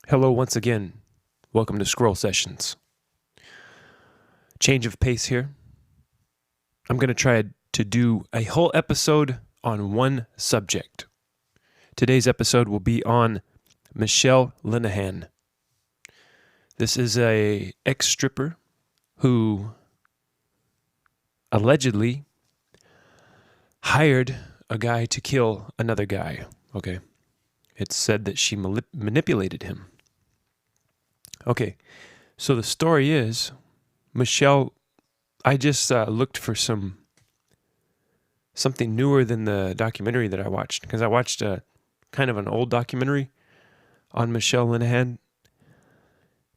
Hello once again. Welcome to Scroll Sessions. Change of pace here. I'm going to try to do a whole episode on one subject. Today's episode will be on Mechele Linehan. This is a ex-stripper who allegedly hired a guy to kill another guy. Okay. It's said that she manipulated him. Okay, so the story is, Mechele, I just looked for something newer than the documentary that I watched, because I watched kind of an old documentary on Mechele Linehan,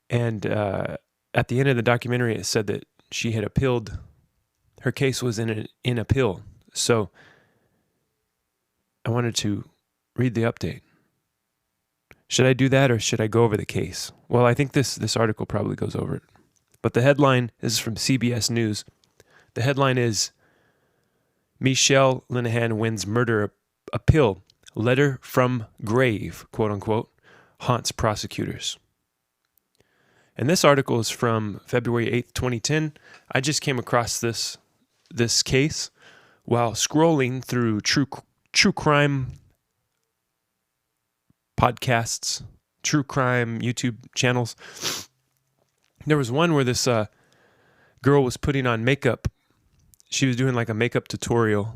and at the end of the documentary it said that she had appealed, her case was in appeal, so I wanted to read the update. Should I do that or should I go over the case? Well, I think this article probably goes over it. But the headline is from CBS News. The headline is, Mechele Linehan wins murder appeal. Letter from grave, quote unquote, haunts prosecutors. And this article is from February 8th, 2010. I just came across this case while scrolling through true crime podcasts, true crime YouTube channels. There was one where this girl was putting on makeup. She was doing like a makeup tutorial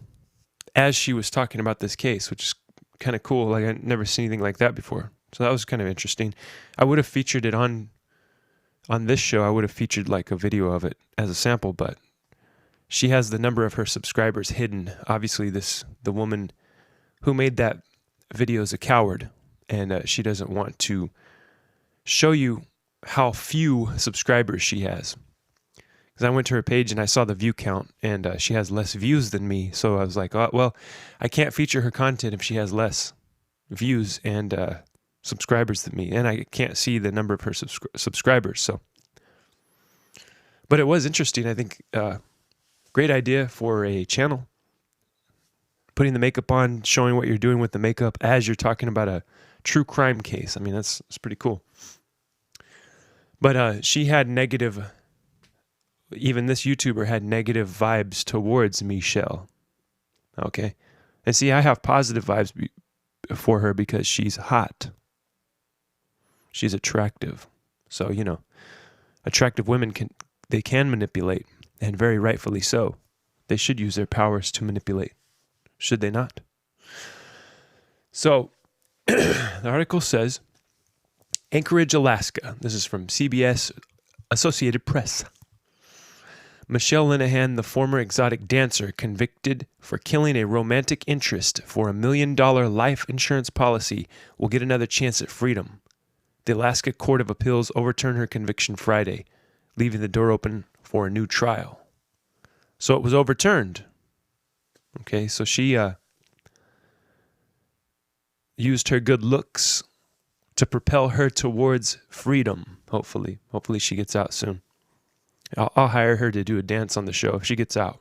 as she was talking about this case, which is kind of cool. Like, I'd never seen anything like that before. So that was kind of interesting. I would have featured it on this show. I would have featured like a video of it as a sample, but she has the number of her subscribers hidden. Obviously, the woman who made that video is a coward. And she doesn't want to show you how few subscribers she has. Because I went to her page and I saw the view count, and she has less views than me. So I was like, oh, well, I can't feature her content if she has less views and subscribers than me. And I can't see the number of her subscribers. So, but it was interesting. I think great idea for a channel. Putting the makeup on, showing what you're doing with the makeup as you're talking about a true crime case. I mean, that's pretty cool. But she had negative, even this YouTuber had negative vibes towards Mechele. Okay. And see, I have positive vibes for her because she's hot. She's attractive. So, attractive women can manipulate, and very rightfully so. They should use their powers to manipulate. Should they not? So, the article says, Anchorage, Alaska. This is from CBS Associated Press. Mechele Linehan, the former exotic dancer, convicted for killing a romantic interest for $1 million life insurance policy, will get another chance at freedom. The Alaska Court of Appeals overturned her conviction Friday, leaving the door open for a new trial. So it was overturned. Okay, so she used her good looks to propel her towards freedom, hopefully. Hopefully she gets out soon. I'll hire her to do a dance on the show if she gets out,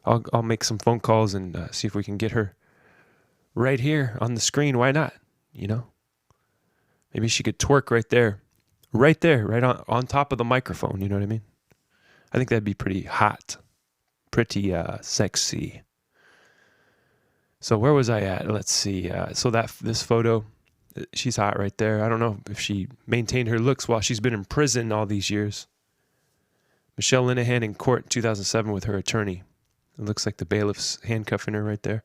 I'll make some phone calls and see if we can get her right here on the screen. Why not? Maybe she could twerk right there, right on top of the microphone, you know what I mean? I think that'd be pretty hot. Pretty sexy. So where was I at? Let's see. So this photo, she's hot right there. I don't know if she maintained her looks while she's been in prison all these years. Mechele Linehan in court in 2007 with her attorney. It looks like the bailiff's handcuffing her right there.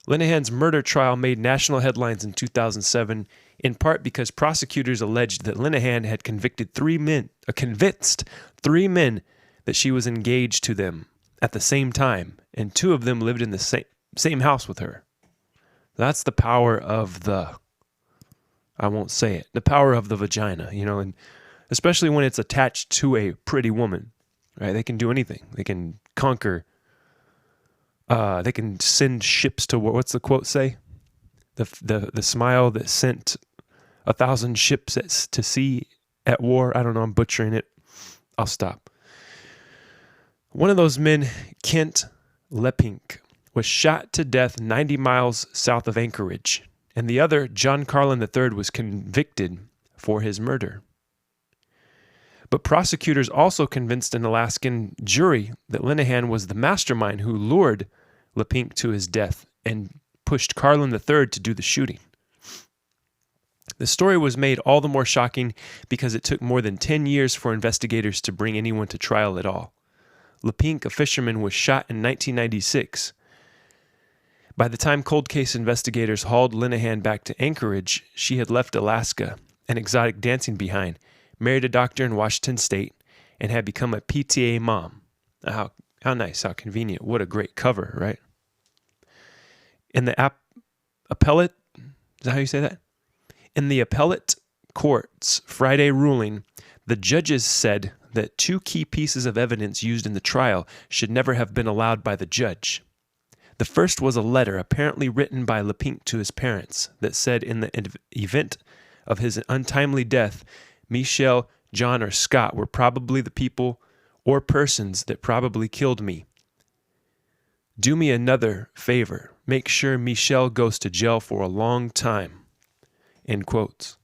Linehan's murder trial made national headlines in 2007, in part because prosecutors alleged that Linehan had convinced three men that she was engaged to them at the same time, and two of them lived in the same house with her. That's the power of the power of the vagina, and especially when it's attached to a pretty woman, right? They can do anything. They can conquer. They can send ships to war. What's the quote say? The smile that sent 1,000 ships to sea at war. I don't know. I'm butchering it. I'll stop. One of those men, Kent Lepink, was shot to death 90 miles south of Anchorage and the other, John Carlin III, was convicted for his murder. But prosecutors also convinced an Alaskan jury that Linehan was the mastermind who lured LePink to his death and pushed Carlin III to do the shooting. The story was made all the more shocking because it took more than 10 years for investigators to bring anyone to trial at all. LePink, a fisherman, was shot in 1996. By the time cold case investigators hauled Linehan back to Anchorage, she had left Alaska and exotic dancing behind, married a doctor in Washington State, and had become a PTA mom. How nice, how convenient. What a great cover, right? In the appellate, is that how you say that? In the appellate court's Friday ruling, the judges said that two key pieces of evidence used in the trial should never have been allowed by the judge. The first was a letter apparently written by LePink to his parents that said, in the event of his untimely death, Mechele, John, or Scott were probably the people or persons that probably killed me. Do me another favor. Make sure Mechele goes to jail for a long time. End quotes.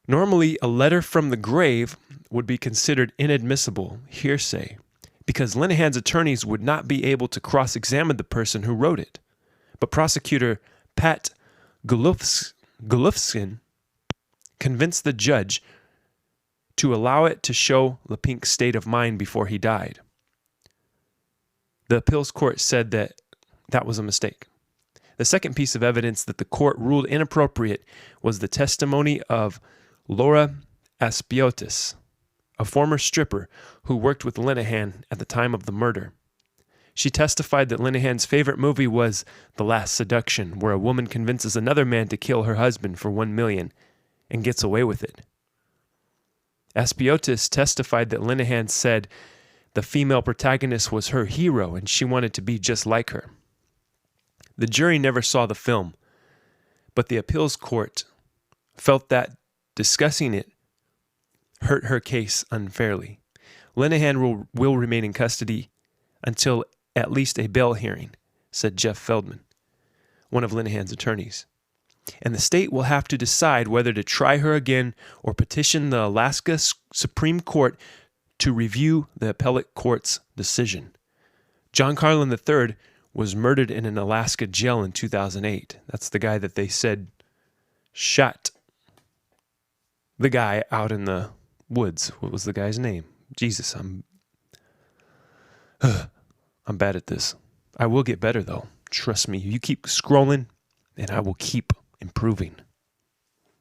Normally, a letter from the grave would be considered inadmissible hearsay because Linehan's attorneys would not be able to cross-examine the person who wrote it. But prosecutor Pat Golufskin convinced the judge to allow it to show LePink's state of mind before he died. The appeals court said that that was a mistake. The second piece of evidence that the court ruled inappropriate was the testimony of Laura Aspiotis, a former stripper who worked with Linehan at the time of the murder. She testified that Linehan's favorite movie was The Last Seduction, where a woman convinces another man to kill her husband for $1 million and gets away with it. Aspiotis testified that Linehan said the female protagonist was her hero and she wanted to be just like her. The jury never saw the film, but the appeals court felt that discussing it hurt her case unfairly. Linehan will remain in custody until at least a bail hearing, said Jeff Feldman, one of Linehan's attorneys. And the state will have to decide whether to try her again or petition the Alaska Supreme Court to review the appellate court's decision. John Carlin III was murdered in an Alaska jail in 2008. That's the guy that they said shot the guy out in the woods. What was the guy's name? Jesus, I'm bad at this. I will get better, though. Trust me. You keep scrolling, and I will keep improving.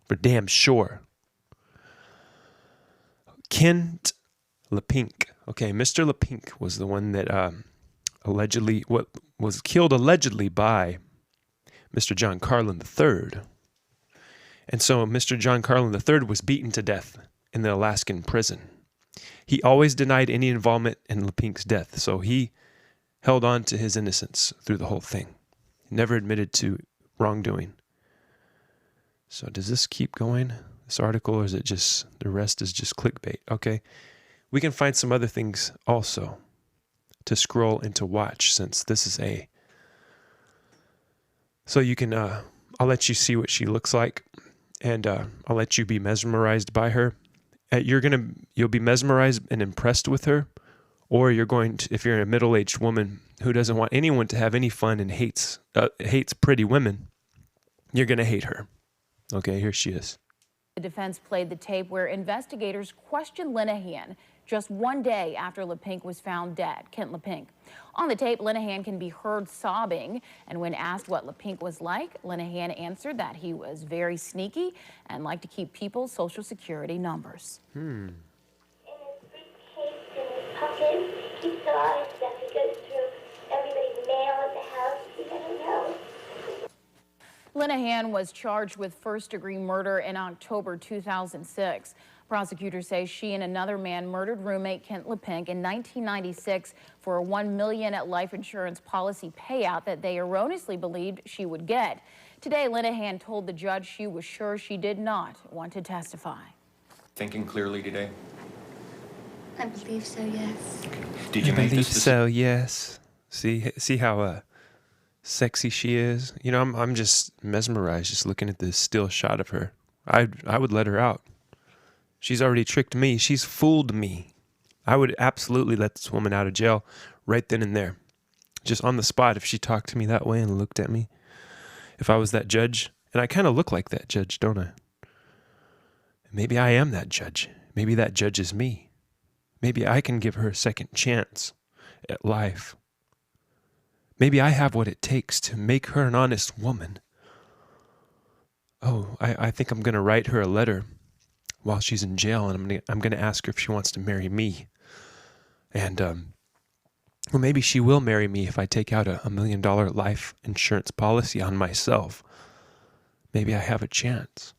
For damn sure. Kent LePink. Okay, Mr. LePink was the one that was killed allegedly by Mr. John Carlin III. And so Mr. John Carlin III was beaten to death in the Alaskan prison. He always denied any involvement in LePink's death, so he held on to his innocence through the whole thing. He never admitted to wrongdoing. So does this keep going, this article, or is it just, the rest is just clickbait? Okay, we can find some other things also to scroll and to watch, since this is so you can, I'll let you see what she looks like, and I'll let you be mesmerized by her. You'll be mesmerized and impressed with her, or you're going to, if you're a middle-aged woman who doesn't want anyone to have any fun and hates pretty women, you're going to hate her. Okay, here she is. The defense played the tape where investigators questioned Linehan just one day after LePink was found dead, Kent LePink. On the tape, Linehan can be heard sobbing, and when asked what LePink was like, Linehan answered that he was very sneaky and liked to keep people's social security numbers. In his briefcase, in his pocket, he saw that he goes through everybody's mail at the house. He doesn't know. Linehan was charged with first-degree murder in October 2006. Prosecutors say she and another man murdered roommate Kent LePink in 1996 for a $1 million life insurance policy payout that they erroneously believed she would get. Today, Linehan told the judge she was sure she did not want to testify. Thinking clearly today? I believe so, yes. Did you make this decision? So, yes. See how sexy she is. You know, I'm just mesmerized just looking at this still shot of her. I would let her out. She's already tricked me. She's fooled me. I would absolutely let this woman out of jail right then and there. Just on the spot if she talked to me that way and looked at me. If I was that judge, and I kind of look like that judge, don't I? Maybe I am that judge. Maybe that judge is me. Maybe I can give her a second chance at life. Maybe I have what it takes to make her an honest woman. Oh, I think I'm going to write her a letter while she's in jail, and I'm going to ask her if she wants to marry me. And, well, maybe she will marry me if I take out a $1 million life insurance policy on myself. Maybe I have a chance.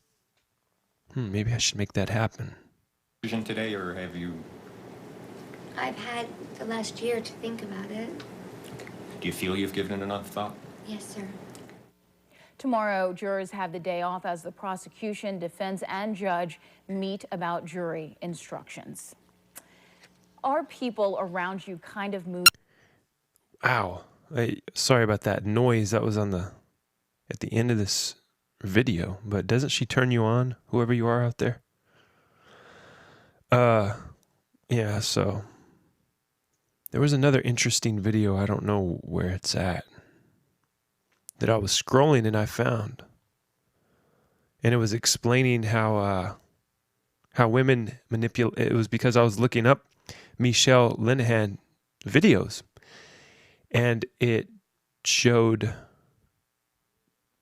Maybe I should make that happen. Decision today, or have you? I've had the last year to think about it. Do you feel you've given it enough thought? Yes, sir. Tomorrow, jurors have the day off as the prosecution, defense, and judge meet about jury instructions. Are people around you kind of moving? Ow. Sorry about that noise that was at the end of this video, but doesn't she turn you on, whoever you are out there? Yeah, so there was another interesting video, I don't know where it's at, that I was scrolling and I found. And it was explaining how women manipulate. It was because I was looking up Mechele Linehan videos, and it showed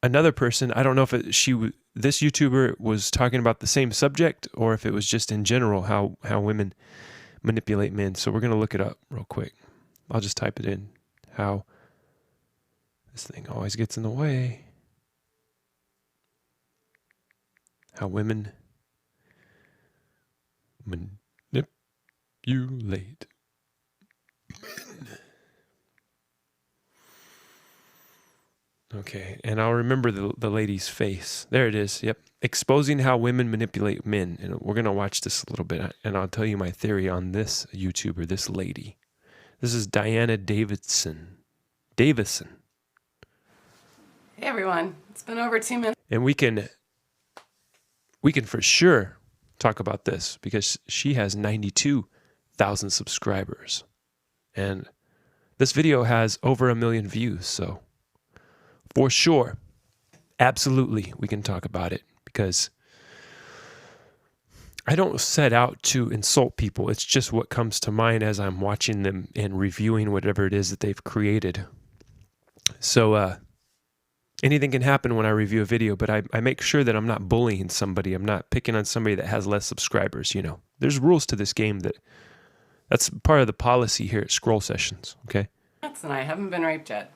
another person. I don't know if this YouTuber was talking about the same subject or if it was just in general how women manipulate men. So we're going to look it up real quick. I'll just type it in. How this thing always gets in the way. How women manipulate men. Okay, and I'll remember the lady's face. There it is. Yep. Exposing how women manipulate men. And we're going to watch this a little bit, and I'll tell you my theory on this YouTuber, this lady. This is Diana Davison. Hey everyone, it's been over 2 minutes. And we can for sure talk about this because she has 92,000 subscribers. And this video has over 1 million views, so for sure, absolutely, we can talk about it because I don't set out to insult people. It's just what comes to mind as I'm watching them and reviewing whatever it is that they've created. So anything can happen when I review a video, but I make sure that I'm not bullying somebody. I'm not picking on somebody that has less subscribers. You know, there's rules to this game that's part of the policy here at Scroll Sessions, okay? And I haven't been raped yet.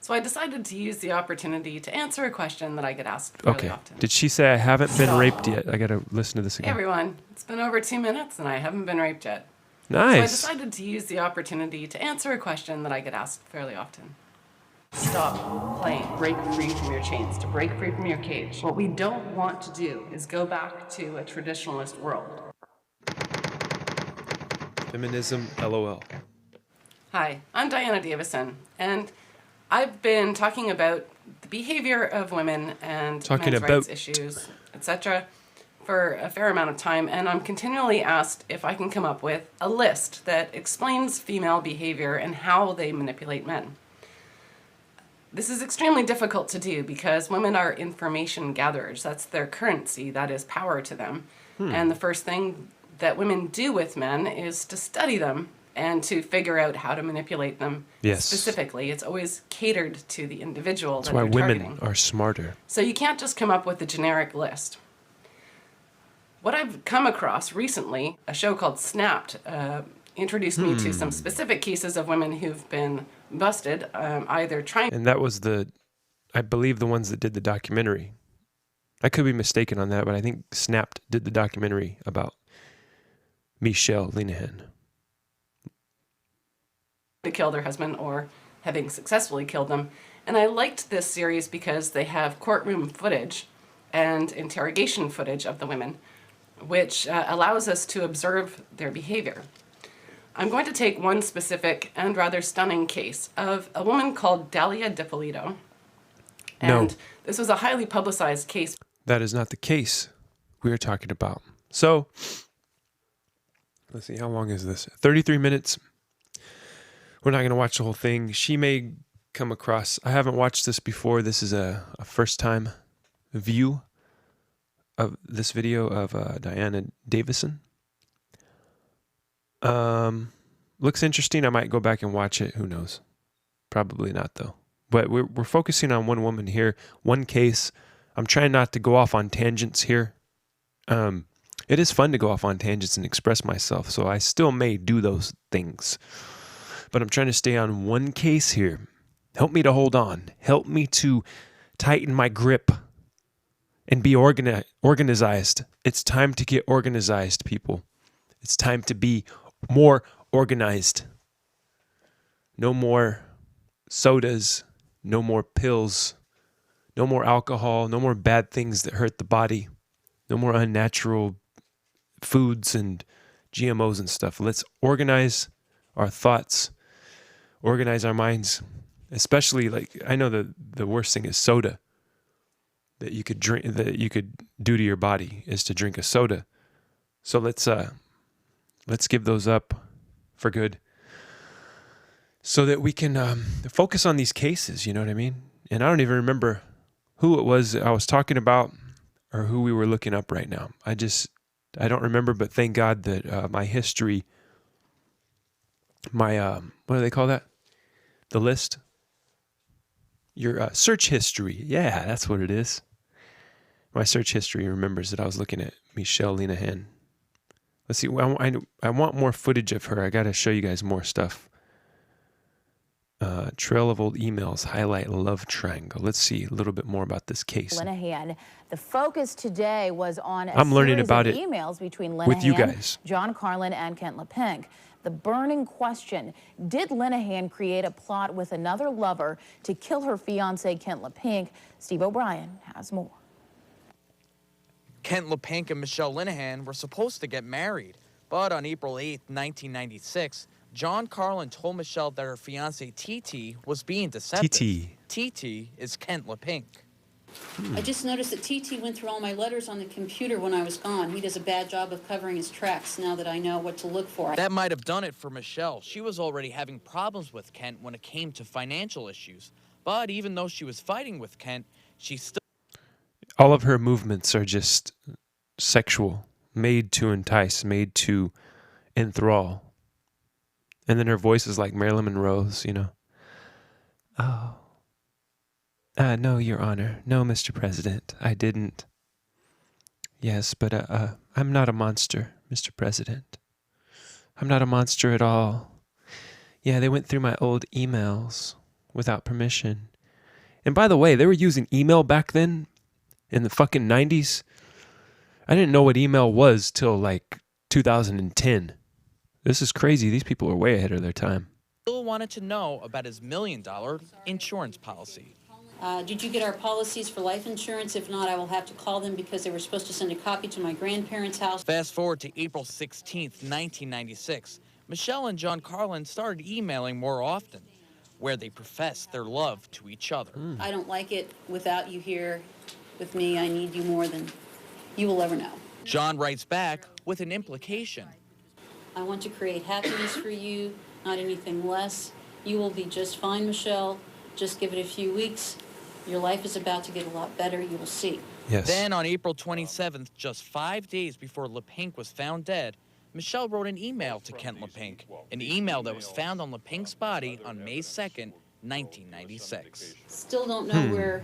So I decided to use the opportunity to answer a question that I get asked fairly often. Did she say I haven't been raped yet? I got to listen to this Hey again. everyone, it's been over 2 minutes and I haven't been raped yet. Nice. So I decided to use the opportunity to answer a question that I get asked fairly often. Stop playing. Break free from your chains, to break free from your cage. What we don't want to do is go back to a traditionalist world. Feminism, LOL. Hi, I'm Diana Davison, and I've been talking about the behavior of women and men's rights issues, etc., for a fair amount of time, and I'm continually asked if I can come up with a list that explains female behavior and how they manipulate men. This is extremely difficult to do because women are information gatherers. That's their currency. That is power to them. And the first thing that women do with men is to study them and to figure out how to manipulate them specifically. It's always catered to the individual that they're targeting. That's why women are smarter. So you can't just come up with a generic list. What I've come across recently, a show called Snapped, introduced me to some specific cases of women who've been busted, either trying... And that was I believe the ones that did the documentary. I could be mistaken on that, but I think Snapped did the documentary about Mechele Linehan. To kill their husband or having successfully killed them. And I liked this series because they have courtroom footage and interrogation footage of the women, which allows us to observe their behavior. I'm going to take one specific and rather stunning case of a woman called Dalia DiPolito. And this was a highly publicized case. That is not the case we are talking about. So, let's see, how long is this? 33 minutes. We're not going to watch the whole thing. She may come across, I haven't watched this before. This is a first time view of this video of Diana Davison. Looks interesting. I might go back and watch it. Who knows? Probably not though. But we're focusing on one woman here, one case. I'm trying not to go off on tangents here. It is fun to go off on tangents and express myself, so I still may do those things. But I'm trying to stay on one case here. Help me to hold on. Help me to tighten my grip and be organized. It's time to get organized, people. It's time to be more organized. No more sodas, no more pills, no more alcohol, no more bad things that hurt the body, no more unnatural foods and GMOs and stuff. Let's organize our thoughts, organize our minds, especially like I know the worst thing is soda that you could drink, that you could do to your body is to drink a soda. So let's give those up for good so that we can focus on these cases, you know what I mean? And I don't even remember who it was I was talking about or who we were looking up right now. I don't remember, but thank God that my history, my, what do they call that? The list? Your search history. Yeah, that's what it is. My search history remembers that I was looking at Mechele Linehan. Let's see. I want more footage of her. I got to show you guys more stuff. Trail of old emails, highlight love triangle. Let's see a little bit more about this case. Linehan. The focus today was on a I'm learning series about of it emails between Linehan, with you guys. John Carlin, and Kent LePink. The burning question, did Linehan create a plot with another lover to kill her fiancé, Kent LePink? Steve O'Brien has more. Kent LePink and Mechele Linehan were supposed to get married, but on April 8, 1996, John Carlin told Mechele that her fiancé TT was being deceptive. TT is Kent LePink. I just noticed that TT went through all my letters on the computer when I was gone. He does a bad job of covering his tracks now that I know what to look for. That might have done it for Mechele. She was already having problems with Kent when it came to financial issues. But even though she was fighting with Kent, she still... All of her movements are just sexual, made to entice, made to enthrall. And then her voice is like Marilyn Monroe's, you know. Oh. No, Your Honor. No, Mr. President. I didn't. Yes, but I'm not a monster, Mr. President. I'm not a monster at all. Yeah, they went through my old emails without permission. And by the way, they were using email back then in the fucking 90s. I didn't know what email was till like 2010. This is crazy. These people are way ahead of their time. Still wanted to know about his $1 million insurance policy. Did you get our policies for life insurance? If not, I will have to call them because they were supposed to send a copy to my grandparents' house. Fast forward to April 16th, 1996. Mechele and John Carlin started emailing more often, where they professed their love to each other. I don't like it without you here with me. I need you more than you will ever know. John writes back with an implication. I want to create happiness for you, not anything less. You will be just fine, Mechele. Just give it a few weeks. Your life is about to get a lot better. You will see. Yes. Then on April 27th, just 5 days before LePink was found dead, Mechele wrote an email to Kent LePink, an email that was found on LePink's body on May 2nd, 1996. Still don't know where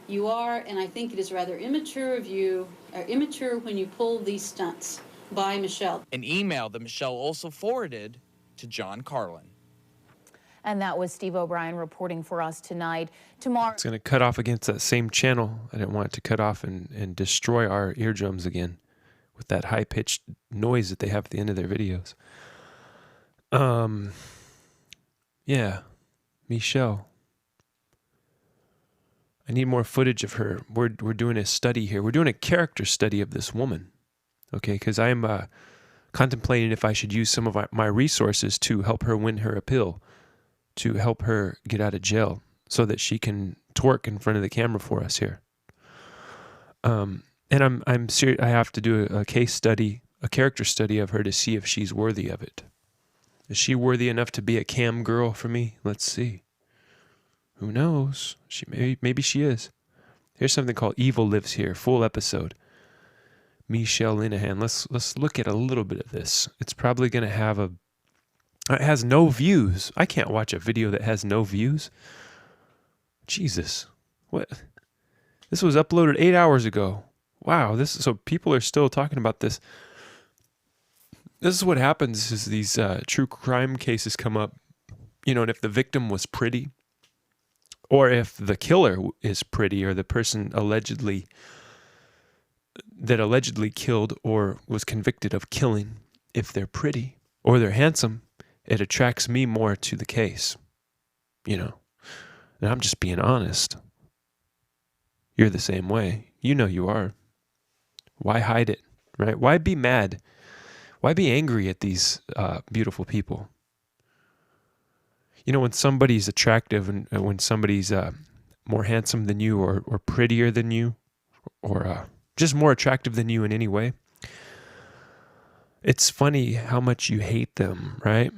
you are, and I think it is rather immature of you, or immature when you pull these stunts. By Mechele. An email that Mechele also forwarded to John Carlin. And that was Steve O'Brien reporting for us tonight. Tomorrow. It's going to cut off against that same channel. I didn't want it to cut off and destroy our eardrums again with that high-pitched noise that they have at the end of their videos. Yeah, Mechele. I need more footage of her. We're doing a study here. We're doing a character study of this woman. Okay, because I'm contemplating if I should use some of my resources to help her win her appeal, to help her get out of jail so that she can twerk in front of the camera for us here. And I'm serious. I have to do a case study, a character study of her to see if she's worthy of it. Is she worthy enough to be a cam girl for me? Let's see. Who knows? Maybe she is. Here's something called Evil Lives Here, full episode. Mechele Linehan. Let's look at a little bit of this. It's probably going to have it has no views. I can't watch a video that has no views. Jesus. What? This was uploaded 8 hours ago. Wow, so people are still talking about this. This is what happens is these true crime cases come up, and if the victim was pretty, or if the killer is pretty, or the person allegedly killed or was convicted of killing, if they're pretty or they're handsome, it attracts me more to the case, And I'm just being honest. You're the same way. You are. Why hide it, right? Why be mad? Why be angry at these beautiful people? When somebody's attractive and when somebody's more handsome than you or prettier than you or just more attractive than you in any way, it's funny how much you hate them, right?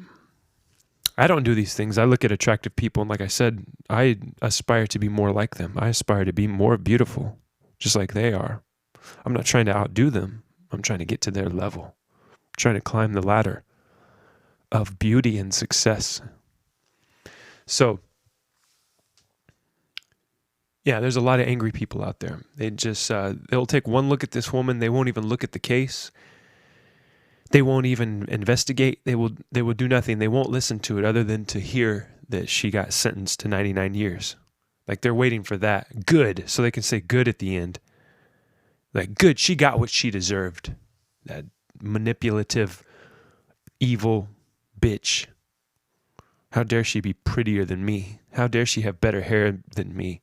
I don't do these things. I look at attractive people and like I said, I aspire to be more like them. I aspire to be more beautiful, just like they are. I'm not trying to outdo them. I'm trying to get to their level. I'm trying to climb the ladder of beauty and success. So, yeah, there's a lot of angry people out there. They just, they'll take one look at this woman. They won't even look at the case. They won't even investigate. They will do nothing. They won't listen to it other than to hear that she got sentenced to 99 years. Like they're waiting for that. Good. So they can say good at the end. Like, good, she got what she deserved. That manipulative, evil bitch. How dare she be prettier than me? How dare she have better hair than me?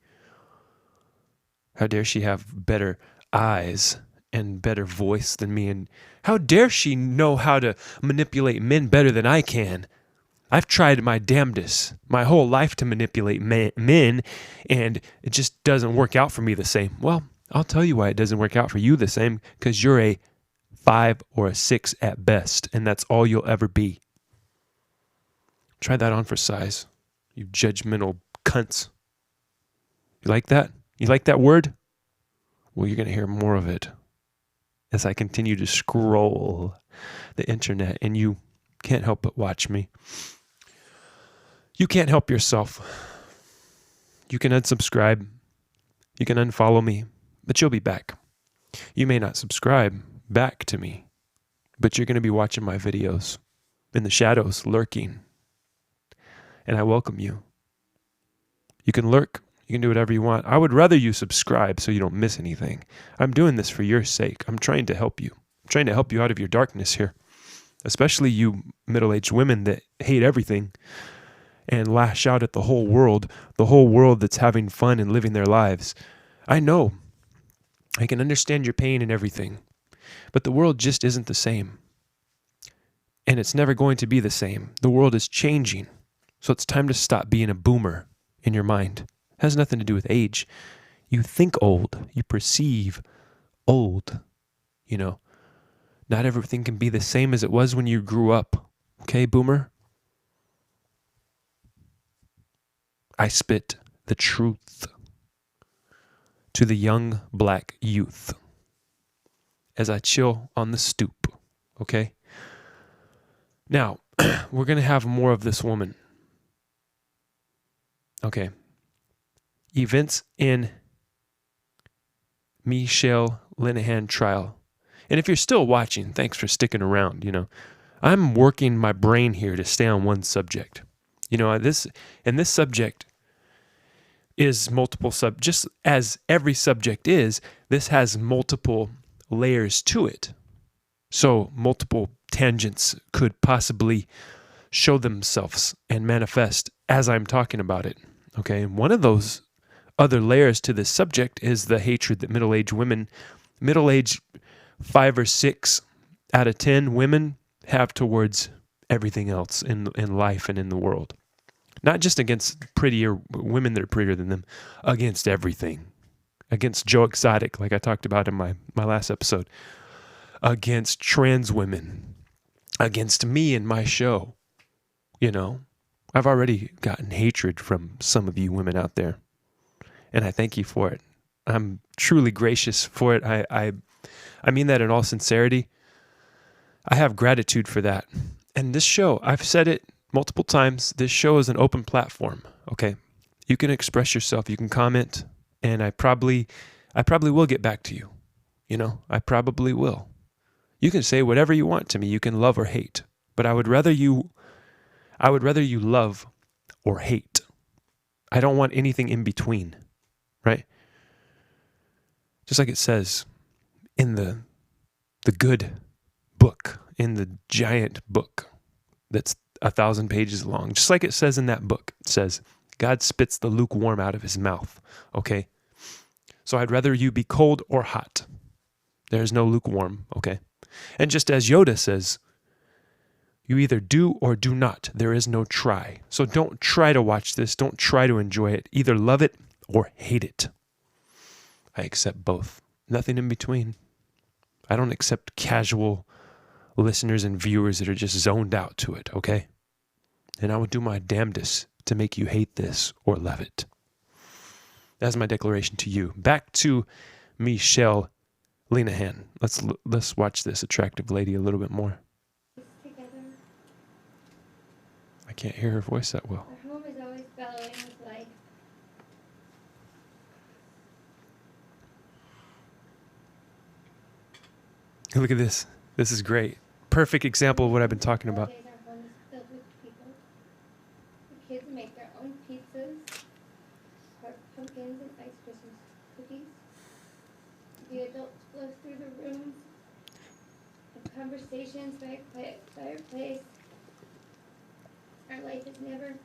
How dare she have better eyes and better voice than me? And how dare she know how to manipulate men better than I can? I've tried my damnedest my whole life to manipulate men, and it just doesn't work out for me the same. Well, I'll tell you why it doesn't work out for you the same, because you're a 5 or a 6 at best, and that's all you'll ever be. Try that on for size, you judgmental cunts. You like that? You like that word? Well, you're going to hear more of it as I continue to scroll the internet, and you can't help but watch me. You can't help yourself. You can unsubscribe. You can unfollow me. But you'll be back. You may not subscribe back to me, but you're going to be watching my videos in the shadows, lurking. And I welcome you. You can lurk. You can do whatever you want. I would rather you subscribe so you don't miss anything. I'm doing this for your sake. I'm trying to help you. I'm trying to help you out of your darkness here, especially you middle-aged women that hate everything and lash out at the whole world that's having fun and living their lives. I know. I can understand your pain and everything, but the world just isn't the same. And it's never going to be the same. The world is changing. So it's time to stop being a boomer in your mind. It has nothing to do with age. You think old. You perceive old. Not everything can be the same as it was when you grew up. Okay, boomer? I spit the truth to the young black youth as I chill on the stoop, okay? Now, we're going to have more of this woman. Okay. Events in Mechele Linehan trial. And if you're still watching, thanks for sticking around, I'm working my brain here to stay on one subject. This subject is multiple just as every subject is, this has multiple layers to it. So multiple tangents could possibly show themselves and manifest as I'm talking about it. Okay, and one of those other layers to this subject is the hatred that middle-aged 5 or 6 out of 10 women have towards everything else in life and in the world. Not just against prettier women that are prettier than them, against everything. Against Joe Exotic, like I talked about in my last episode. Against trans women. Against me and my show. You know, I've already gotten hatred from some of you women out there. And I thank you for it. I'm truly gracious for it. I mean that in all sincerity. I have gratitude for that. And this show, I've said it multiple times, this show is an open platform, okay? You can express yourself, you can comment, and I probably will get back to you. You know, I probably will. You can say whatever you want to me, you can love or hate, but I would rather you love or hate. I don't want anything in between, right? Just like it says in the good book, in the giant book that's 1,000 pages long. Just like it says in that book. It says, God spits the lukewarm out of his mouth, okay? So I'd rather you be cold or hot. There's no lukewarm, okay? And just as Yoda says, you either do or do not. There is no try. So don't try to watch this. Don't try to enjoy it. Either love it or hate it. I accept both. Nothing in between. I don't accept casual listeners and viewers that are just zoned out to it, okay? And I will do my damnedest to make you hate this or love it. That's my declaration to you. Back to Mechele Linehan. Let's watch this attractive lady a little bit more. Together. I can't hear her voice that well. Our home is always bellowing with life. Look at this. This is great. Perfect example of what I've been talking about. Nowadays, our home is filled with people. The kids make their own pizzas, carve pumpkins and ice Christmas cookies. The adults flow through the rooms, have conversations by a quiet fireplace. Our life has never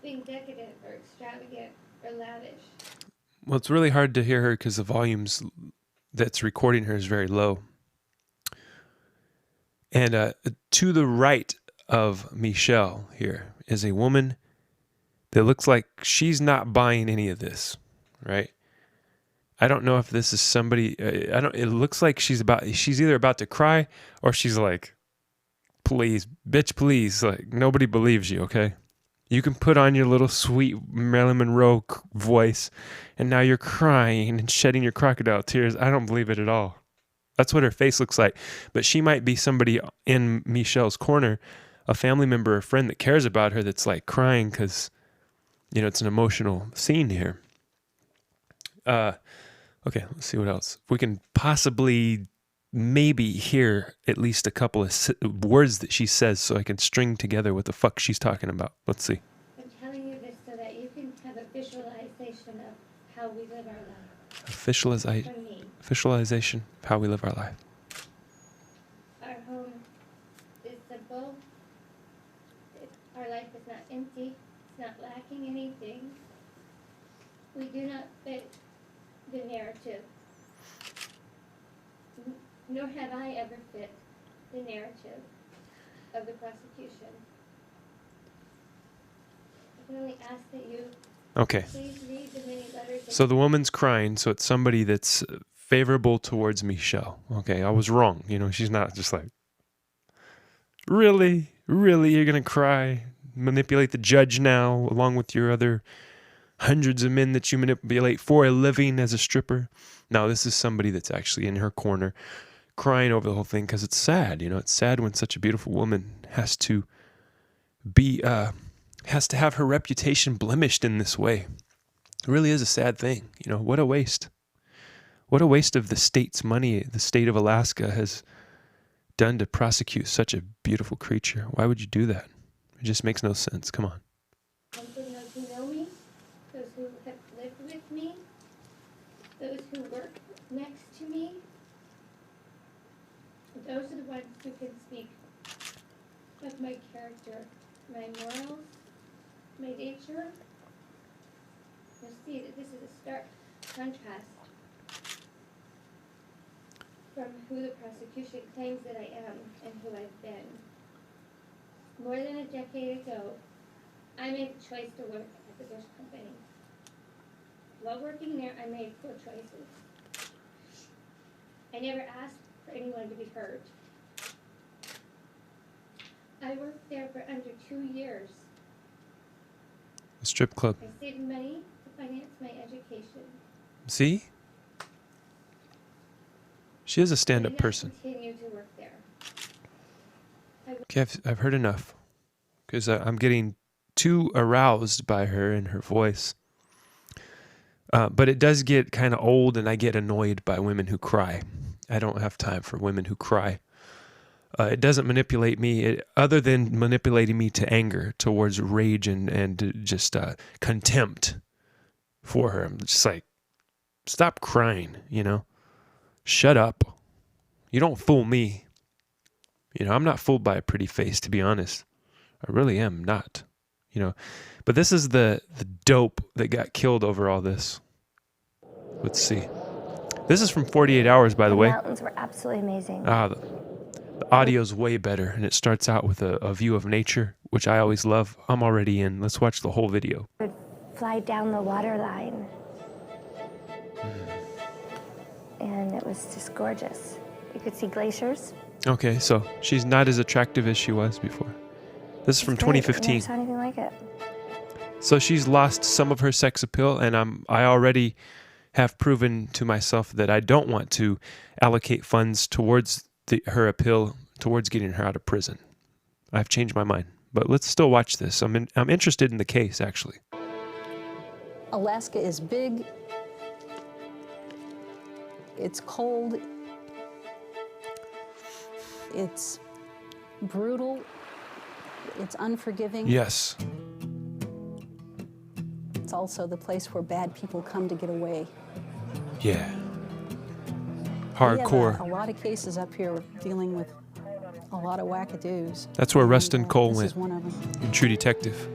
been decadent or extravagant or lavish. Well, it's really hard to hear her because the volumes that's recording her is very low. And to the right of Mechele here is a woman that looks like she's not buying any of this, right? I don't know if this is somebody. It looks like she's either about to cry or she's like, "Please, bitch, please!" Like nobody believes you. Okay, you can put on your little sweet Marilyn Monroe voice, and now you're crying and shedding your crocodile tears. I don't believe it at all. That's what her face looks like. But she might be somebody in Mechele's corner, a family member or friend that cares about her that's like crying because, you know, it's an emotional scene here. Okay, let's see what else. If we can possibly maybe hear at least a couple of words that she says so I can string together what the fuck she's talking about. Let's see. I'm telling you this so that you can have a visualization of how we live our life. Visualization of how we live our life. Our home is simple. Our life is not empty. It's not lacking anything. We do not fit the narrative. Nor have I ever fit the narrative of the prosecution. I can only ask that you Okay. please read the many letters. So the woman's crying, so it's somebody that's favorable towards Mechele. Okay, I was wrong. You know, she's not just like, really, you're going to cry, manipulate the judge now, along with your other hundreds of men that you manipulate for a living as a stripper. No, this is somebody that's actually in her corner crying over the whole thing because it's sad. You know, it's sad when such a beautiful woman has to have her reputation blemished in this way. It really is a sad thing. You know, what a waste. What a waste of the state's money the state of Alaska has done to prosecute such a beautiful creature. Why would you do that? It just makes no sense. Come on. And for those who know me, those who have lived with me, those who work next to me, those are the ones who can speak of my character, my morals, my nature. You'll see that this is a stark contrast. from who the prosecution claims that I am and who I've been. More than a decade ago, I made the choice to work at the Bush Company. While working there, I made poor choices. I never asked for anyone to be hurt. I worked there for under 2 years. A strip club. I saved money to finance my education. See? She is a stand-up person. I continue to work there. Okay, I've heard enough. Because I'm getting too aroused by her and her voice. But it does get kind of old, and I get annoyed by women who cry. I don't have time for women who cry. It doesn't manipulate me, other than manipulating me to anger, towards rage and just contempt for her. I'm just like, stop crying, you know? Shut up. You don't fool me. You know, I'm not fooled by a pretty face, to be honest. I really am not, you know. But this is the dope that got killed over all this. Let's see. This is from 48 Hours, by the way. The mountains were absolutely amazing. The audio's way better, and it starts out with a view of nature, which I always love. I'm already in. Let's watch the whole video. Would fly down the water line. And it was just gorgeous. You could see glaciers. Okay, so she's not as attractive as she was before. This is from It's great. 2015. I never saw anything like it. So she's lost some of her sex appeal, and I already have proven to myself that I don't want to allocate funds towards her appeal, towards getting her out of prison. I've changed my mind, but let's still watch this. I'm interested in the case, actually. Alaska is big. It's cold. It's brutal. It's unforgiving. Yes. It's also the place where bad people come to get away. Yeah. We Hardcore. have a lot of cases up here dealing with a lot of wackadoos. That's where Rustin Cole this went is one of them. in True Detective.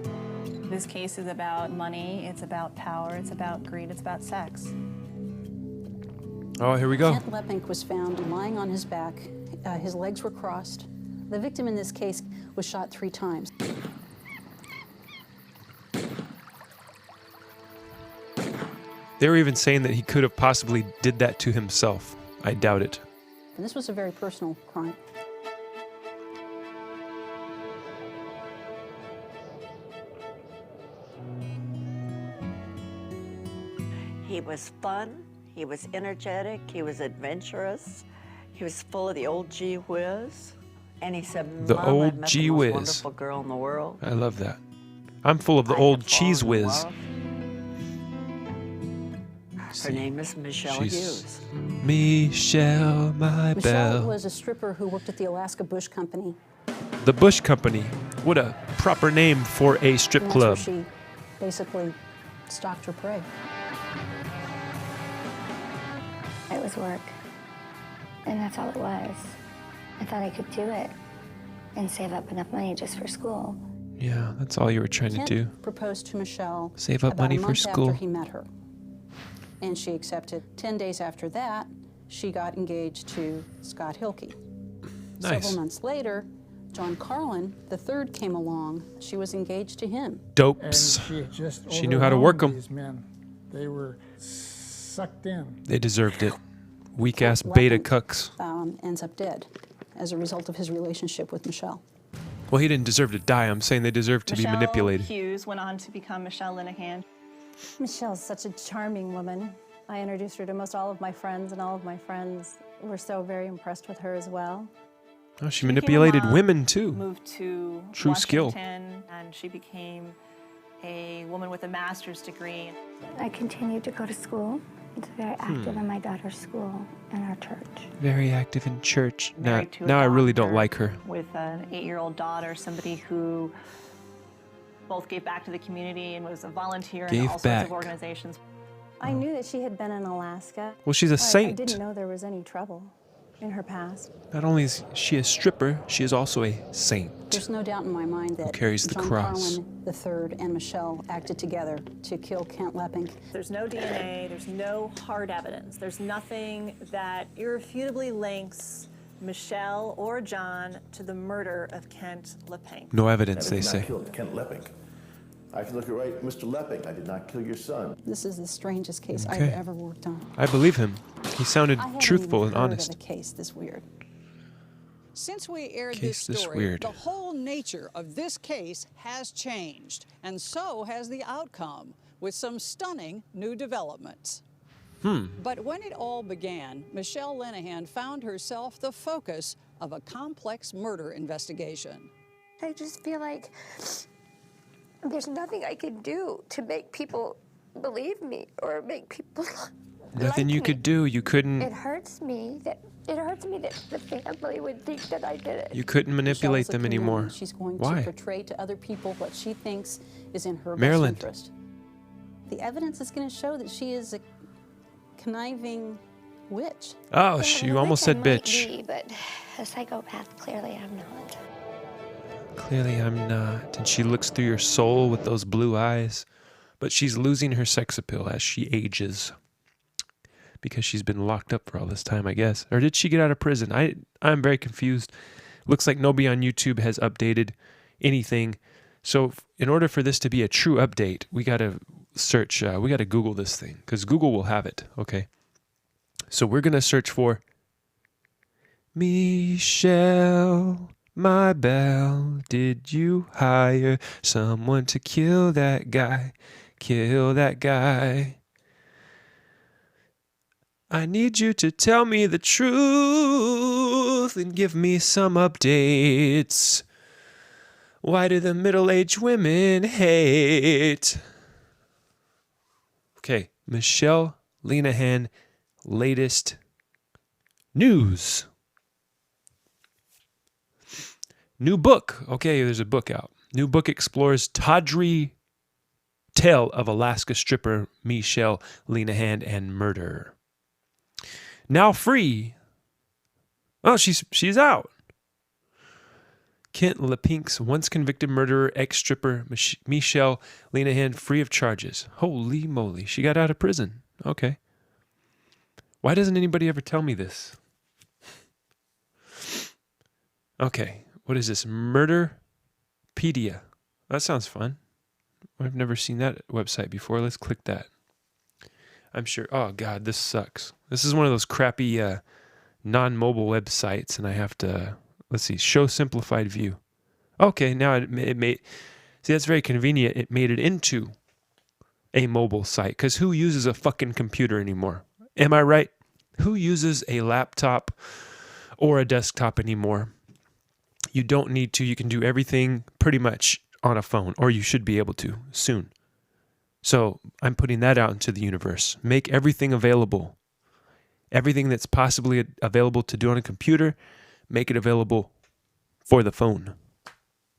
This case is about money, it's about power, it's about greed, it's about sex. Oh, here we go. Kent Lepink was found lying on his back. His legs were crossed. The victim in this case was shot 3 times. They were even saying that he could have possibly did that to himself. I doubt it. And this was a very personal crime. He was fun, he was energetic, he was adventurous, he was full of the old gee whiz. And he said, The Mom, old I've met gee the most whiz. wonderful girl in the world. I love that. I'm full of the I old have cheese fallen in whiz. love. Her name is Mechele Hughes. Michelle, my Michelle belle. was a stripper who worked at the Alaska Bush Company. The Bush Company. What a proper name for a strip And that's club. where she basically stalked her prey. It was work. And that's all it was. I thought I could do it and save up enough money just for school. Yeah, that's all you were trying Kent to do. proposed to Michelle Save up about money a for month school. after he met her. And she accepted. 10 days after that, she got engaged to Scott Hilke. Nice. Several months later, John Carlin III came along. She was engaged to him. Dopes. She knew how to work them. These men, they were sucked in. They deserved it. Weak ass Lepink, beta-cucks. Ends up dead as a result of his relationship with Michelle. Well, he didn't deserve to die. I'm saying they deserve to be manipulated. Mechele Hughes went on to become Mechele Linehan. Michelle's such a charming woman. I introduced her to most all of my friends, and all of my friends were so very impressed with her as well. Oh, she manipulated women too. Moved to True skill. Washington, and she became a woman with a master's degree. I continued to go to school. I was very active in my daughter's school and our church. Very active in church. Now, Married to a now I really don't doctor like her. With an 8-year-old daughter, somebody who both gave back to the community and was a volunteer in Gave all sorts back. of organizations. I knew that she had been in Alaska. Well, she's a I saint. didn't know there was any trouble. in her past. Not only is she a stripper, she is also a saint. There's no doubt in my mind that carries the John cross. Carlin III and Michelle acted together to kill Kent Leppink. There's no DNA, there's no hard evidence. There's nothing that irrefutably links Michelle or John to the murder of Kent Leppink. No evidence, they I did say. not kill Kent Leppink. I can look at right, Mr. Leppink, I did not kill your son. This is the strangest case Okay. I've ever worked on. I believe him. He sounded I haven't truthful even and heard honest. of a case this weird. Since we aired Case this this story, weird. the whole nature of this case has changed, and so has the outcome, with some stunning new developments. But when it all began, Mechele Linehan found herself the focus of a complex murder investigation. I just feel like there's nothing I can do to make people believe me or make people Nothing you could do. You couldn't. It hurts me that the family would think that I did it. You couldn't manipulate Michelle's a them chameleon. anymore. She's going Why? to portray to other people what she thinks is in her Maryland. best interest. The evidence is going to show that she is a conniving witch. Oh, you almost said bitch. Be, but a psychopath, clearly I'm not. Clearly I'm not. And she looks through your soul with those blue eyes. But she's losing her sex appeal as she ages. Because she's been locked up for all this time, I guess. Or did she get out of prison? I'm very confused. Looks like nobody on YouTube has updated anything. So in order for this to be a true update, we got to search, we got to Google this thing. Because Google will have it, okay? So we're going to search for Michelle, my belle, did you hire someone to kill that guy? Kill that guy. I need you to tell me the truth and give me some updates. Why do the middle-aged women hate? Okay, Mechele Linehan, latest news. New book. Okay, there's a book out. New book explores tawdry tale of Alaska stripper Mechele Linehan and murder. Now free. Oh, she's out. Kent Leppink's once convicted murderer, ex-stripper Mechele Linehan free of charges. Holy moly, she got out of prison. Okay. Why doesn't anybody ever tell me this? Okay, what is this? Murderpedia. That sounds fun. I've never seen that website before. Let's click that. I'm sure. Oh, God, this sucks. This is one of those crappy non-mobile websites, and I have to, let's see, show simplified view. Okay, now it made, see, that's very convenient. It made it into a mobile site, because who uses a fucking computer anymore? Am I right? Who uses a laptop or a desktop anymore? You don't need to. You can do everything pretty much on a phone, or you should be able to soon. So I'm putting that out into the universe. Make everything available. Everything that's possibly available to do on a computer, make it available for the phone.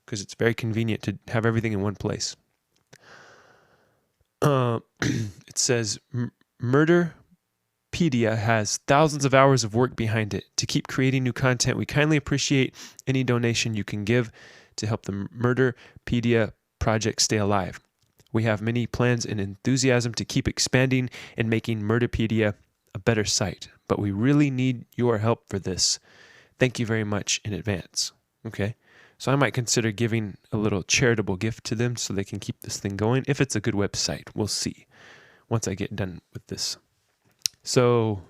Because it's very convenient to have everything in one place. It says, Murderpedia has thousands of hours of work behind it. To keep creating new content, we kindly appreciate any donation you can give to help the Murderpedia project stay alive. We have many plans and enthusiasm to keep expanding and making Murderpedia a better site, but we really need your help for this. Thank you very much in advance. Okay, so I might consider giving a little charitable gift to them so they can keep this thing going. If it's a good website, we'll see once I get done with this. So,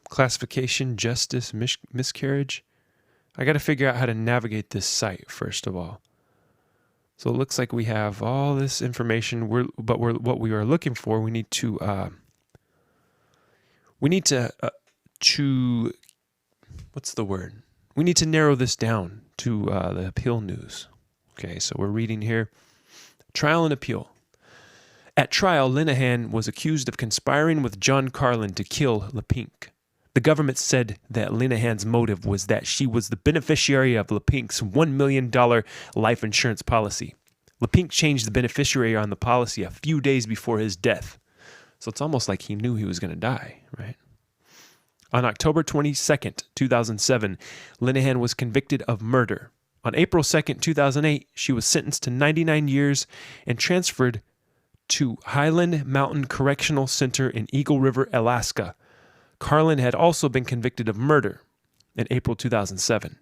classification, justice, miscarriage. I got to figure out how to navigate this site first of all. So it looks like we have all this information. What we are looking for. We need to what's the word? We need to narrow this down to the appeal news. Okay, so we're reading here. Trial and appeal. At trial, Linehan was accused of conspiring with John Carlin to kill Leppink. The government said that Linehan's motive was that she was the beneficiary of Leppink's $1 million life insurance policy. Leppink changed the beneficiary on the policy a few days before his death. So it's almost like he knew he was going to die, right? On October 22nd, 2007, Linehan was convicted of murder. On April 2nd, 2008, she was sentenced to 99 years and transferred to Highland Mountain Correctional Center in Eagle River, Alaska. Carlin had also been convicted of murder in April 2007.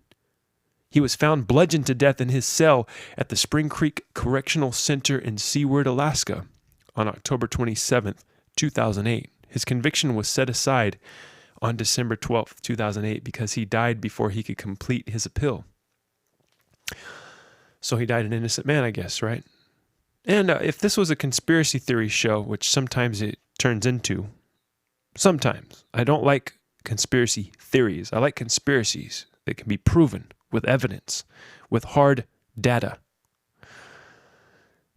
He was found bludgeoned to death in his cell at the Spring Creek Correctional Center in Seward, Alaska on October 27th, 2008. His conviction was set aside on December 12th, 2008 because he died before he could complete his appeal. So he died an innocent man, I guess, right? And if this was a conspiracy theory show, which sometimes it turns into, sometimes, I don't like conspiracy theories. I like conspiracies that can be proven with evidence, with hard data.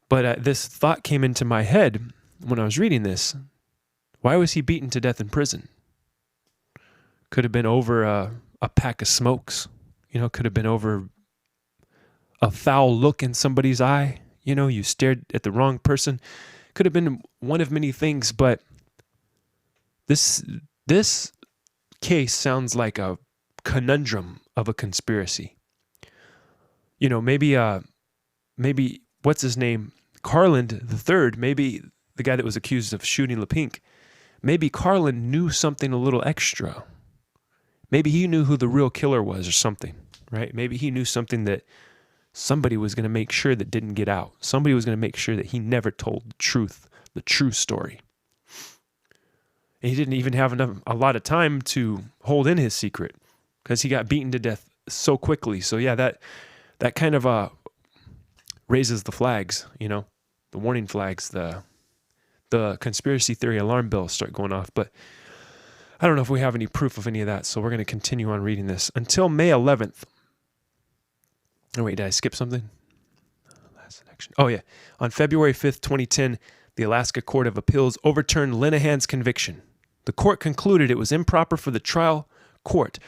But this thought came into my head when I was reading this. Why was he beaten to death in prison? Could have been over a pack of smokes. Could have been over a foul look in somebody's eye. You stared at the wrong person. Could have been one of many things, but this case sounds like a conundrum of a conspiracy. Maybe what's his name? Carlin III, maybe the guy that was accused of shooting LePink, maybe Carlin knew something a little extra. Maybe he knew who the real killer was or something, right? Maybe he knew something that somebody was going to make sure that didn't get out. Somebody was going to make sure that he never told the truth, the true story. And he didn't even have a lot of time to hold in his secret because he got beaten to death so quickly. So yeah, that kind of raises the flags, the warning flags, the conspiracy theory alarm bells start going off. But I don't know if we have any proof of any of that, so we're going to continue on reading this. Until May 11th. Oh, wait, did I skip something? Last section. Oh, yeah. On February 5th, 2010, the Alaska Court of Appeals overturned Linehan's conviction. The court concluded it was improper for the trial court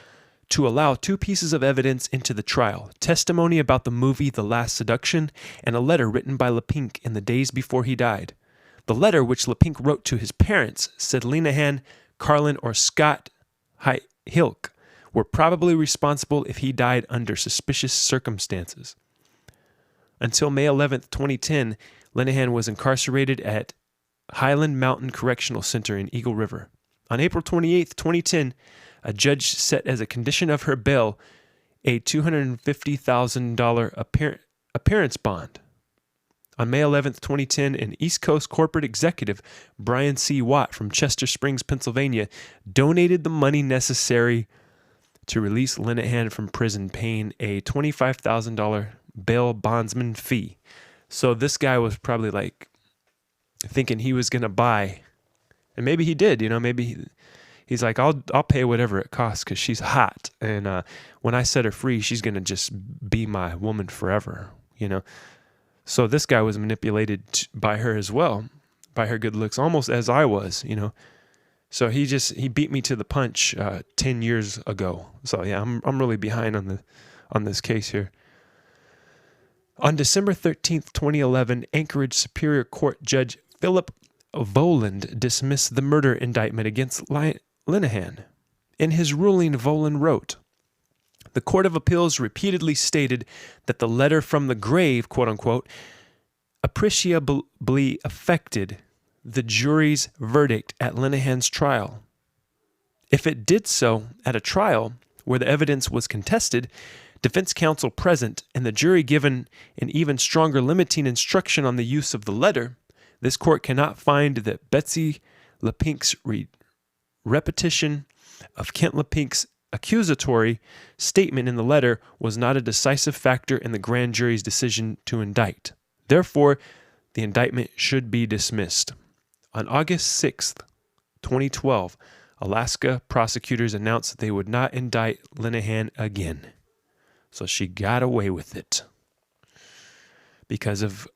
to allow two pieces of evidence into the trial: testimony about the movie The Last Seduction and a letter written by LePink in the days before he died. The letter, which LePink wrote to his parents, said Linehan, Carlin, or Scott Hilk were probably responsible if he died under suspicious circumstances. Until May 11th, 2010, Linehan was incarcerated at Highland Mountain Correctional Center in Eagle River. On April 28th, 2010, a judge set as a condition of her bail a $250,000 appearance bond. On May 11th, 2010, an East Coast corporate executive, Brian C. Watt from Chester Springs, Pennsylvania, donated the money necessary to release Linehan from prison, paying a $25,000 bail bondsman fee. So this guy was probably like thinking he was going to buy, and maybe he did, maybe he's like, I'll pay whatever it costs because she's hot. And when I set her free, she's going to just be my woman forever, So this guy was manipulated by her as well, by her good looks, almost as I was, So he beat me to the punch 10 years ago. So yeah, I'm really behind on this case here. On December 13th, 2011, Anchorage Superior Court Judge Philip Voland dismissed the murder indictment against Linehan. In his ruling, Voland wrote, "The Court of Appeals repeatedly stated that the letter from the grave, quote unquote, appreciably affected the jury's verdict at Linehan's trial. If it did so at a trial where the evidence was contested, defense counsel present, and the jury given an even stronger limiting instruction on the use of the letter, this court cannot find that Betsy LePink's repetition of Kent LePink's accusatory statement in the letter was not a decisive factor in the grand jury's decision to indict. Therefore, the indictment should be dismissed." On August 6th, 2012, Alaska prosecutors announced that they would not indict Linehan again. So she got away with it because of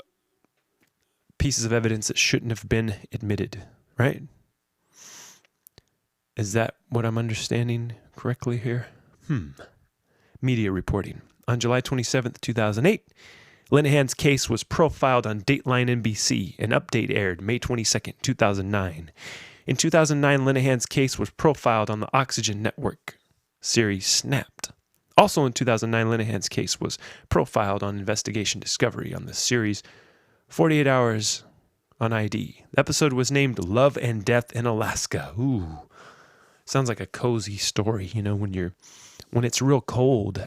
pieces of evidence that shouldn't have been admitted, right? Is that what I'm understanding correctly here? Media reporting. On July 27th, 2008, Linehan's case was profiled on Dateline NBC. An update aired May 22nd, 2009. In 2009, Linehan's case was profiled on the Oxygen Network series Snapped. Also in 2009, Linehan's case was profiled on Investigation Discovery on the series 48 Hours on ID. The episode was named Love and Death in Alaska. Ooh, sounds like a cozy story, you know, when it's real cold.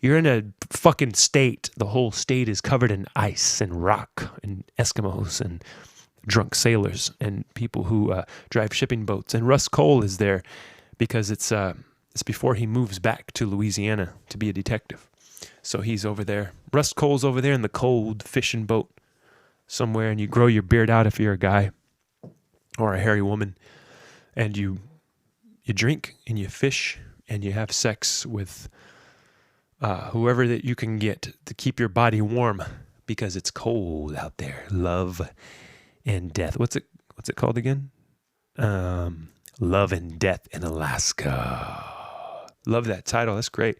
You're in a fucking state. The whole state is covered in ice and rock and Eskimos and drunk sailors and people who drive shipping boats. And Russ Cole is there because it's before he moves back to Louisiana to be a detective. So he's over there. Russ Cole's over there in the cold fishing boat somewhere, and you grow your beard out if you're a guy or a hairy woman, and you drink and you fish and you have sex with whoever that you can get to keep your body warm because it's cold out there. Love and Death. What's it called again? Love and Death in Alaska. Love that title. That's great.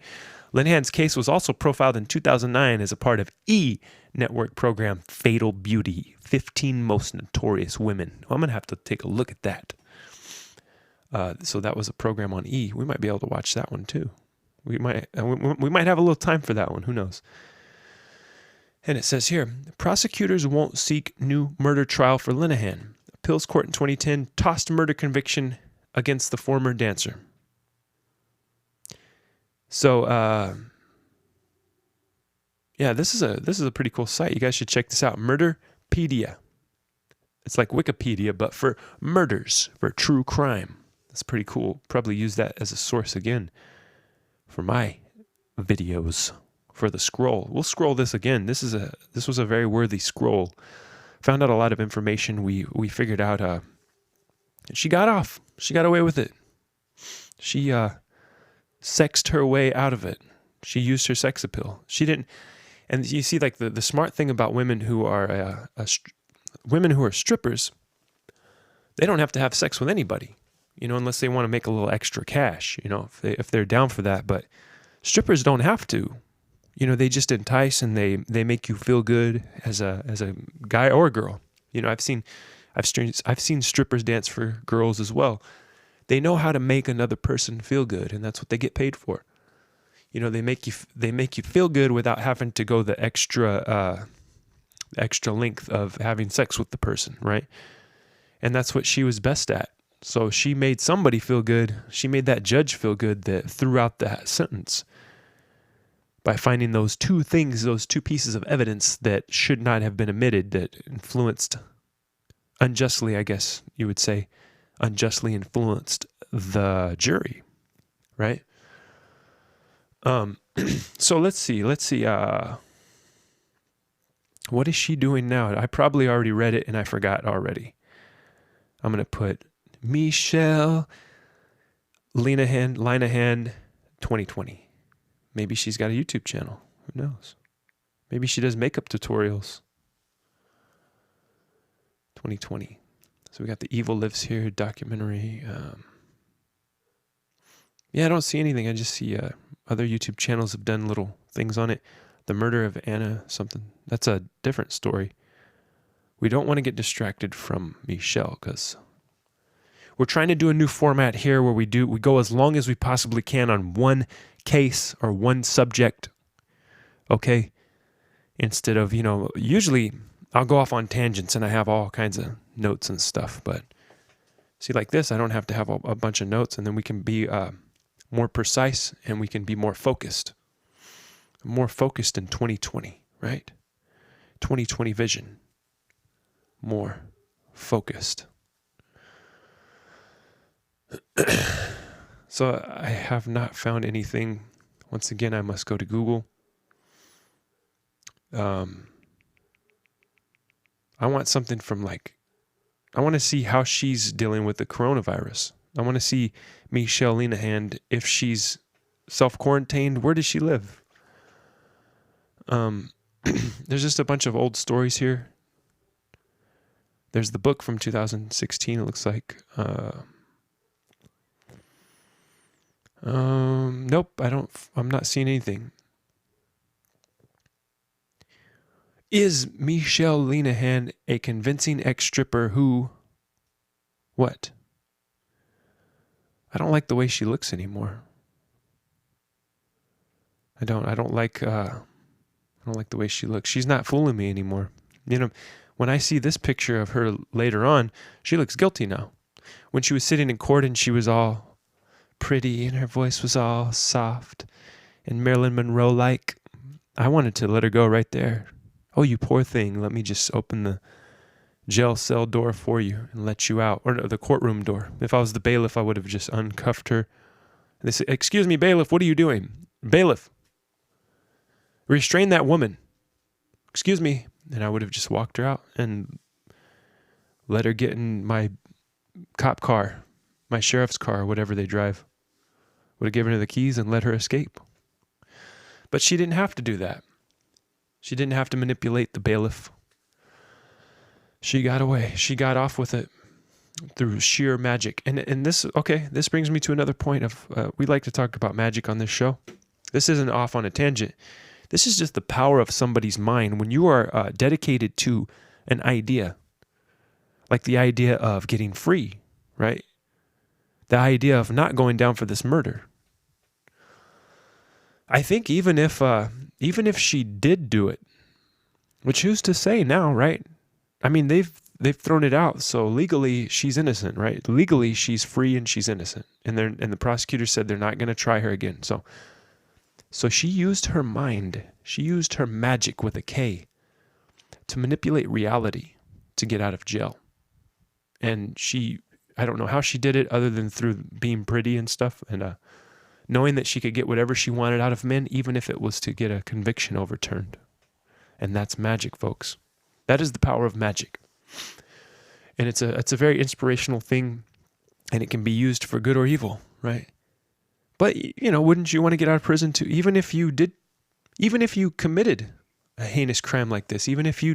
Linehan's case was also profiled in 2009 as a part of E! Network program Fatal Beauty, 15 Most Notorious Women. Well, I'm going to have to take a look at that. So that was a program on E! We might be able to watch that one too. We might have a little time for that one. Who knows? And it says here, prosecutors won't seek new murder trial for Linehan. Appeals court in 2010 tossed murder conviction against the former dancer. So, yeah, this is a pretty cool site. You guys should check this out. Murderpedia. It's like Wikipedia, but for murders, for true crime. That's pretty cool. Probably use that as a source again for my videos for the scroll. We'll scroll this again. This was a very worthy scroll. Found out a lot of information. We figured out she got off. She got away with it. She sexed her way out of it. She used her sex appeal. She didn't. And you see, like the smart thing about women who are strippers, they don't have to have sex with anybody, you know, unless they want to make a little extra cash, you know, if they're down for that. But strippers don't have to, you know, they just entice and they make you feel good as a guy or a girl. You know, I've seen strippers dance for girls as well. They know how to make another person feel good, and that's what they get paid for. You know, they make you feel good without having to go the extra length of having sex with the person, right? And that's what she was best at. So she made somebody feel good. She made that judge feel good that threw out that sentence by finding those two things, those two pieces of evidence that should not have been omitted, that influenced unjustly, I guess you would say, unjustly influenced the jury, right? So let's see. What is she doing now? I probably already read it and I forgot already. I'm going to put Mechele Linehan 2020. Maybe she's got a YouTube channel. Who knows? Maybe she does makeup tutorials. 2020. So we got The Evil Lives Here documentary. Yeah, I don't see anything. I just see other YouTube channels have done little things on it. The Murder of Anna something. That's a different story. We don't want to get distracted from Mechele because we're trying to do a new format here where we go as long as we possibly can on one case or one subject. Okay? Instead of, usually I'll go off on tangents and I have all kinds of notes and stuff, but see, like this, I don't have to have a bunch of notes, and then we can be more precise and we can be more focused. More focused in 2020, right? 2020 vision. More focused. So I have not found anything. Once again, I must go to Google. I want something from I want to see how she's dealing with the coronavirus. I want to see Mechele Linehan, if she's self-quarantined. Where does she live? There's just a bunch of old stories here. There's the book from 2016, it looks like. Nope, I'm not seeing anything. Is Mechele Linehan a convincing ex-stripper who... What? I don't like the way she looks anymore. I don't like the way she looks. She's not fooling me anymore. You know, when I see this picture of her later on, she looks guilty now. When she was sitting in court and she was all pretty and her voice was all soft and Marilyn Monroe-like, I wanted to let her go right there. Oh, you poor thing. Let me just open the jail cell door for you and let you out. Or no, the courtroom door. If I was the bailiff, I would have just uncuffed her. They say, "Excuse me, bailiff, what are you doing?" "Bailiff, restrain that woman." "Excuse me." And I would have just walked her out and let her get in my cop car, my sheriff's car, whatever they drive. Would have given her the keys and let her escape. But she didn't have to do that. She didn't have to manipulate the bailiff. She got away. She got off with it through sheer magic. And this brings me to another point of, we like to talk about magic on this show. This isn't off on a tangent. This is just the power of somebody's mind. When you are dedicated to an idea, like the idea of getting free, right? The idea of not going down for this murder. I think even if she did do it, which who's to say now, right? I mean, they've thrown it out, so legally she's innocent, right? Legally she's free and she's innocent, and the prosecutor said they're not going to try her again. So she used her mind, she used her magic with a K, to manipulate reality to get out of jail, and I don't know how she did it other than through being pretty and stuff, and knowing that she could get whatever she wanted out of men, even if it was to get a conviction overturned. And that's magic, folks. That is the power of magic. And it's a very inspirational thing, and it can be used for good or evil, right? But, wouldn't you want to get out of prison too? Even if you committed a heinous crime like this, even if you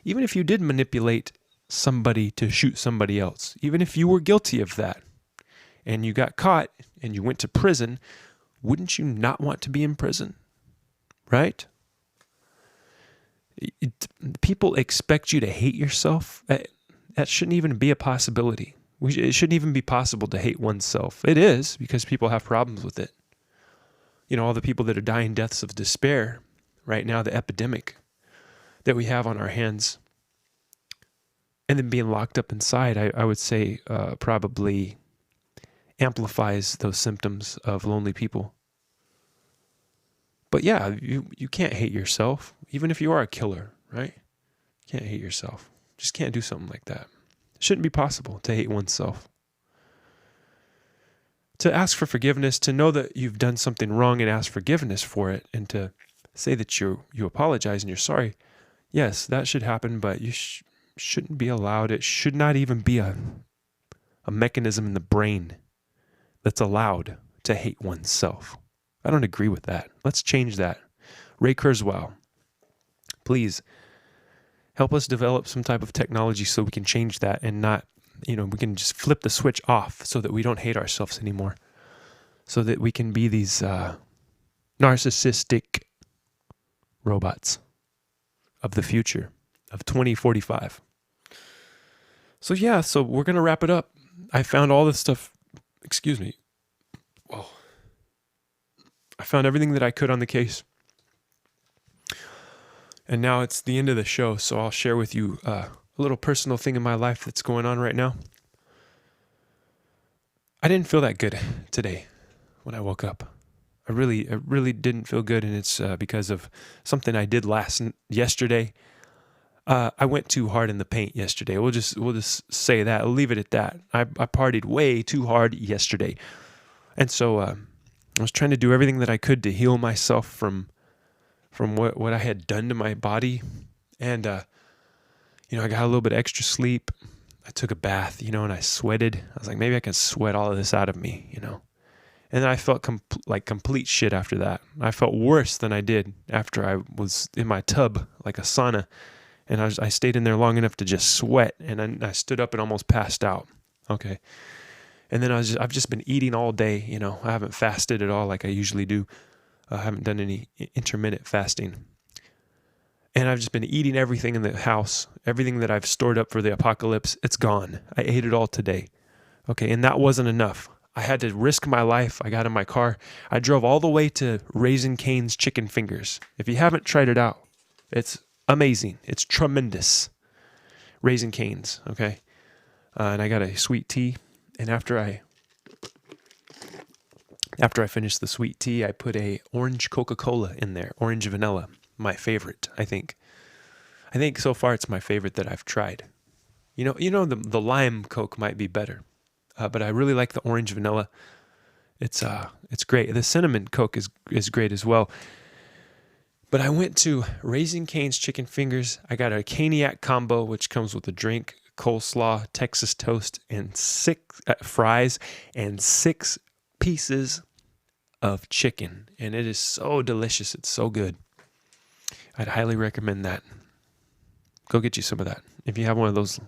did manipulate somebody to shoot somebody else, even if you were guilty of that, and you got caught and you went to prison, wouldn't you not want to be in prison? Right? People expect you to hate yourself. That shouldn't even be a possibility. It shouldn't even be possible to hate oneself. It is, because people have problems with it. All the people that are dying deaths of despair right now, the epidemic that we have on our hands, and then being locked up inside, I would say probably amplifies those symptoms of lonely people. But yeah, you can't hate yourself, even if you are a killer, right? You can't hate yourself. Just can't do something like that. It shouldn't be possible to hate oneself. To ask for forgiveness, to know that you've done something wrong and ask forgiveness for it, and to say that you apologize and you're sorry, yes, that should happen, but you shouldn't be allowed. It should not even be a mechanism in the brain that's allowed to hate oneself. I don't agree with that. Let's change that. Ray Kurzweil, please help us develop some type of technology so we can change that and not, we can just flip the switch off so that we don't hate ourselves anymore. So that we can be these narcissistic robots of the future of 2045. So we're going to wrap it up. I found all this stuff. Excuse me. Whoa. I found everything that I could on the case. And now it's the end of the show, so I'll share with you a little personal thing in my life that's going on right now. I didn't feel that good today when I woke up. I really didn't feel good, and it's because of something I did yesterday. I went too hard in the paint yesterday. We'll just say that. I'll leave it at that. I partied way too hard yesterday. And so I was trying to do everything that I could to heal myself from what I had done to my body. And, I got a little bit extra sleep. I took a bath, and I sweated. I was like, maybe I can sweat all of this out of me, And then I felt like complete shit after that. I felt worse than I did after I was in my tub, like a sauna. And I stayed in there long enough to just sweat. And then I stood up and almost passed out. Okay. And then I've just been eating all day. I haven't fasted at all like I usually do. I haven't done any intermittent fasting. And I've just been eating everything in the house, everything that I've stored up for the apocalypse. It's gone. I ate it all today. Okay, and that wasn't enough. I had to risk my life. I got in my car. I drove all the way to Raising Cane's Chicken Fingers. If you haven't tried it out, it's amazing. It's tremendous. Raising Cane's, okay? And I got a sweet tea. And after I finished the sweet tea, I put a orange Coca-Cola in there, orange vanilla, my favorite, I think. I think so far it's my favorite that I've tried. You know the lime Coke might be better, but I really like the orange vanilla. It's great. The cinnamon Coke is great as well. But I went to Raising Cane's Chicken Fingers. I got a Caniac combo, which comes with a drink, coleslaw, Texas toast, and 6 fries, and 6 pieces of chicken. And it is so delicious. It's so good. I'd highly recommend that. Go get you some of that. If you have one of those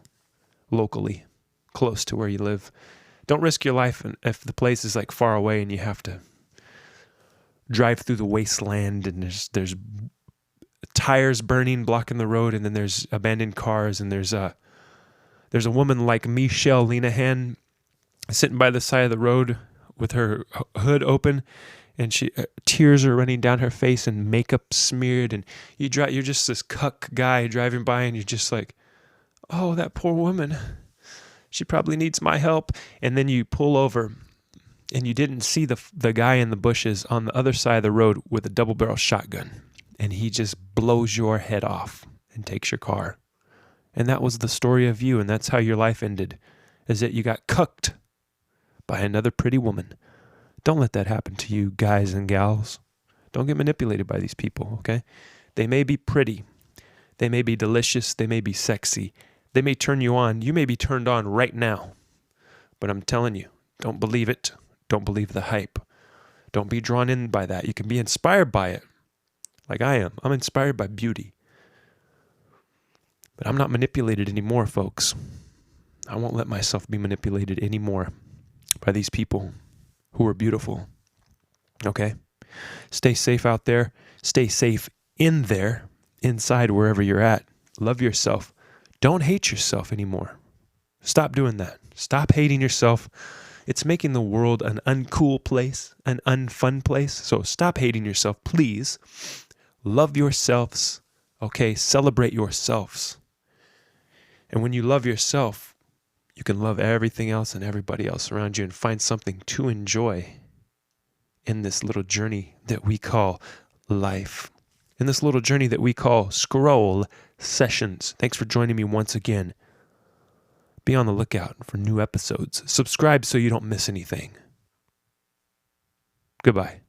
locally, close to where you live. Don't risk your life if the place is like far away and you have to drive through the wasteland and there's tires burning, blocking the road, and then there's abandoned cars, and there's a woman like Mechele Linehan sitting by the side of the road with her hood open, and she tears are running down her face and makeup smeared, and you're just this cuck guy driving by, and you're just like, oh, that poor woman, she probably needs my help. And then you pull over, and you didn't see the guy in the bushes on the other side of the road with a double-barrel shotgun, and he just blows your head off and takes your car. And that was the story of you, and that's how your life ended, is that you got cucked by another pretty woman. Don't let that happen to you, guys and gals. Don't get manipulated by these people, okay? They may be pretty. They may be delicious. They may be sexy. They may turn you on. You may be turned on right now. But I'm telling you, don't believe it. Don't believe the hype. Don't be drawn in by that. You can be inspired by it, like I am. I'm inspired by beauty. But I'm not manipulated anymore, folks. I won't let myself be manipulated anymore by these people who are beautiful. Okay? Stay safe out there. Stay safe in there, inside, wherever you're at. Love yourself. Don't hate yourself anymore. Stop doing that. Stop hating yourself. It's making the world an uncool place, an unfun place. So stop hating yourself, please. Love yourselves. Okay? Celebrate yourselves. And when you love yourself, you can love everything else and everybody else around you and find something to enjoy in this little journey that we call life. In this little journey that we call Scroll Sessions. Thanks for joining me once again. Be on the lookout for new episodes. Subscribe so you don't miss anything. Goodbye.